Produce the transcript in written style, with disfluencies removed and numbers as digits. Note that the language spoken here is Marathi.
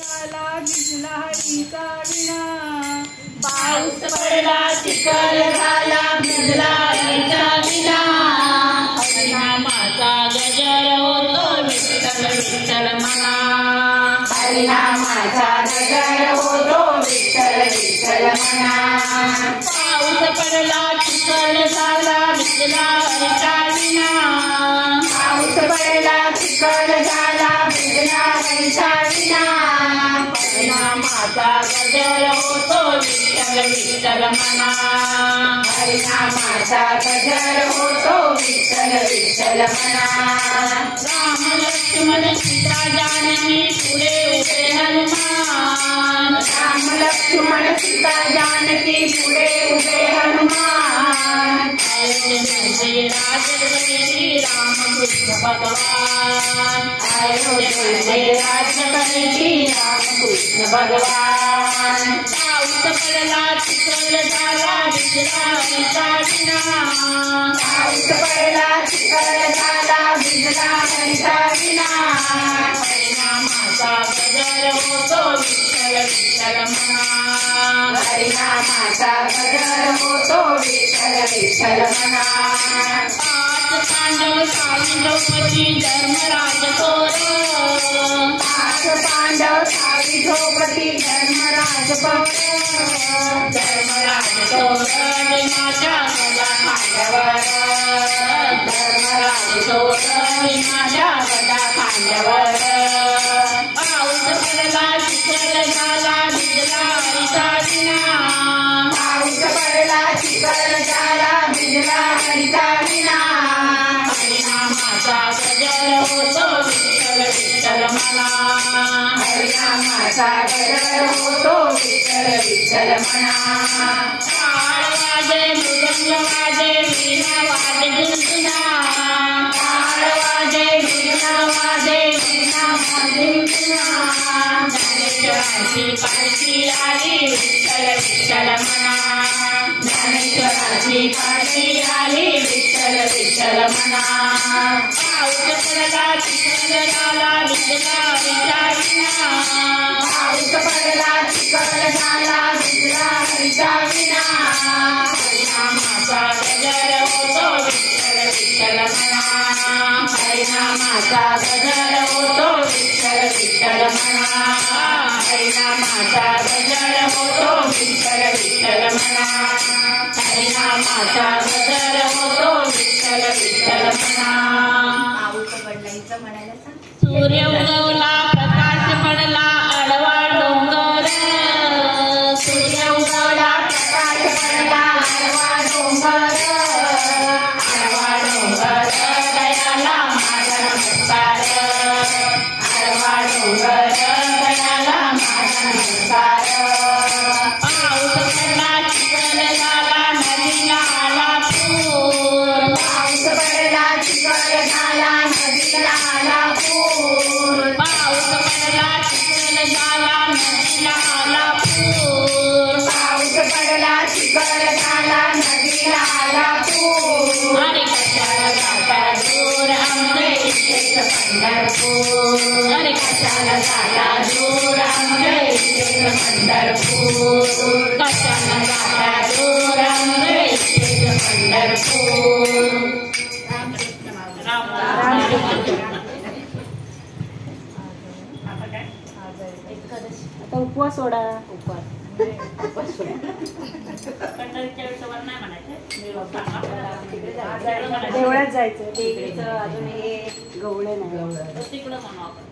झाला भिजला हरीचा विणा, पाऊस पडला चिखल झाला भिजला हरीचा विणा, हरिनामाचा गजर होतो विठ्ठल विठ्ठल म्हणा, हरिनामाचा गजर होतो विठ्ठल विठ्ठल म्हणा. पाऊस पडला चिखल झाला भिजला हरीचा विणा, पाऊस पडला चिखल झाला भिजला हरीचा विणा, हरिनामाचा गजर होतो विठ्ठल विठ्ठल म्हणा, हरिनामाचा गजर होतो विठ्ठल विठ्ठल म्हणा. राम लक्ष्मण सीता जानकी पुढे उभे हनुमान, राम लक्ष्मण सीता जानकी पुढे उभे हनुमान, अयोध्येमध्ये राजगडी रामकृष्ण भगवान, अयोध्येमध्ये राजगडी रामकृष्ण भगवान. पाऊस पडला चिखल झाला भिजला हरीचा विणा, पाऊस पडला चिखल झाला भिजला हरीचा विणा, हरिनामाचा गजर होतो विठ्ठल विठ्ठल म्हणा, हरिनामाचा गजर होतो विठ्ठल विठ्ठल म्हणा. पाच पांडव सावी द्रौपदी धर्मराज थोर, पाच पांडव सावी द्रौपदी धर्मराज थोर, धर्मराज थोर माझ्या गदा खांद्यावर, धर्मराज थोर माझ्या गदा खांद्यावर. पाऊस पडला चिखल झाला भिजला हरीचा विणा, पाऊस पडला चिखल झाला भिजला हरीचा विणा, हरिनामाचा गजर होतो विठ्ठल विठ्ठल म्हणा, हरिनामाचा गजर होतो विठ्ठल विठ्ठल म्हणा. टाळ वाजे मृदंग वाजे वीणा वाजे गुंजुना, टाळ वाजे वीणा वाजे वीणा वाजे गुंजुना, ज्ञानेश्वराची पालखी आली विठ्ठल विठ्ठल म्हणा, ज्ञानेश्वराची पालखी आली विठ्ठल विठ्ठल म्हणा. पाऊस पडला चिखल झाला भिजला हरीचा विणा, पाऊस पडला चिखल झाला भिजला हरीचा विणा, हरिनामाचा गजर होतो विठ्ठल विठ्ठल म्हणा, हरिनामाचा गजर होतो विठ्ठल विठ्ठल म्हणा, हरिनामाचा गजर होतो विठ्ठल विठ्ठल म्हणा, हरिनामाचा गजर होतो विठ्ठल विठ्ठल म्हणा. सूर्य उगवला प्रकाश पडला आडवा डोंगर, सूर्य उगवला प्रकाश पडला आडवा डोंगर, आडवा डोंगर दयाला माझा नमस्कार, आडवा डोंगर दयाला माझा नमस्कार. पाऊस पडला चिखल झाला नदीला आला पूर, पाऊस पडला चिखल झाला नदीला आला पूर, पाऊस पडला चिखल झाला नदीला आला पूर, पाऊस पडला चिखल झाला नदीला आला पूर. अरे कशाला जाता दूर आमचे इथेच पंढरपूर, अरे कशाला जाता दूर आमचे इथेच पंढरपूर, कशाला जाता दूर आमचे इथेच पंढरपूर. आता उपवास सोडा, उपवास देवळात जायचं, देवीचं अजून हे गवळण आहे, तिकडं म्हणू आपण.